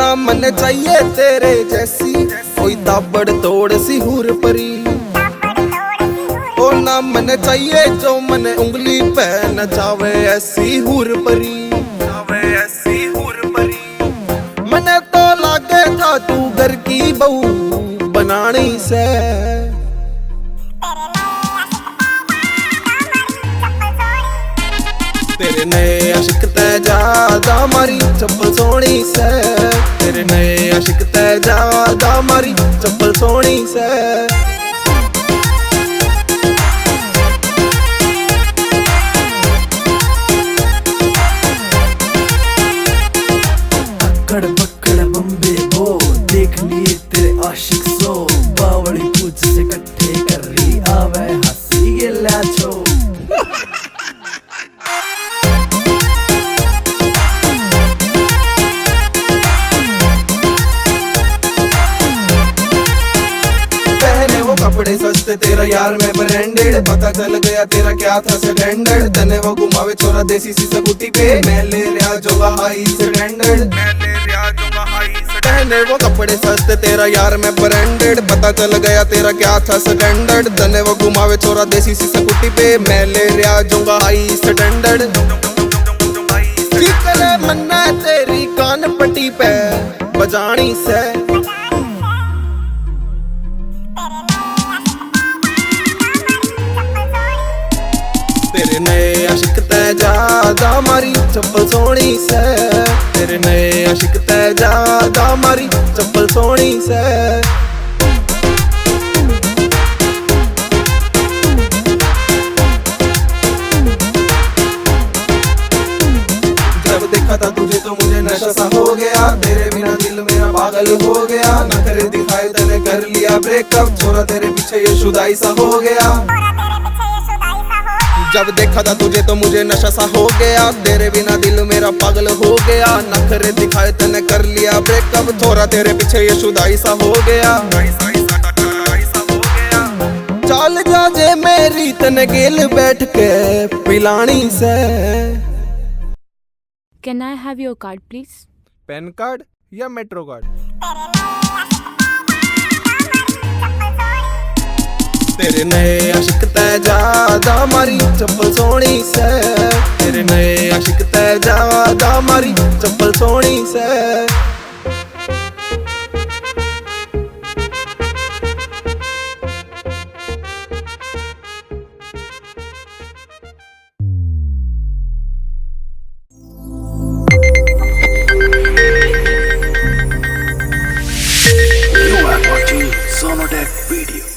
ना मन चाहिए तेरे जैसी, कोई ताबड़ तोड़ सी हूर परी। ओ ना मन चाहिए जो मन उंगली पे नचावे ऐसी हूर परी, ऐसी हूर परी। मने तो लागे था तू घर की बहू बनानी से, तेरे नए आशिक तै ज्यादा मारी चप्पल सोनी से, तेरे नए आशिक तै ज्यादा मारी चप्पल सोनी से। अक्कड़ पक्कड़ बम्बे वो देख लिए तेरे आशिक सो, बावड़ी पूछ से इकट्ठे कर रही आवे हंसी ये लाचो। पहने वो कपड़े सस्ते तेरा यार में ब्रांडेड, पता चल गया तेरा क्या था स्टैंडर्ड। तने वो घुमावे छोरा देसी सी स्कूटी पे, मैं ले रहा जोगा हाई स्टैंडर्ड। पहने वो कपड़े सस्ते तेरा यार में ब्रांडेड, पता चल गया तेरा क्या था स्टैंडर्ड। तने वो घुमावे छोरा देसी सी स्कूटी पे, मैं ले रहा जोगा हाई स्टैंडर्ड। चिकले मन्ना तेरी कान पट्टी पे बजानी से, तेरे नए आशिक तै ज्यादा मारी चप्पल सोनी से, तेरे नए आशिक तै ज्यादा मारी चप्पल सोनी से। जब देखा था तुझे तो मुझे नशा सा हो गया, तेरे बिना दिल मेरा पागल हो गया। नखरे दिखाए तने कर लिया ब्रेकअप, छोरा तेरे पीछे ये शुदाई सा हो गया। जब देखा था तुझे तो मुझे नशा सा हो गया, तेरे बिना दिल मेरा पागल हो गया। नखरे दिखाए तने कर लिया ब्रेकअप, थोड़ा तेरे पीछे ये शुदाई सा हो गया। चल जा जे मेरी तने गेल बैठ के पिलानी से। Can I have your card, please? Pan card या मेट्रो कार्ड? तेरे नए आशिक तै ज्यादा मारी चप्पल सोनी से, तेरे नए आशिक तै ज्यादा मारी चप्पल सोनी से। You are watching Sonodec video.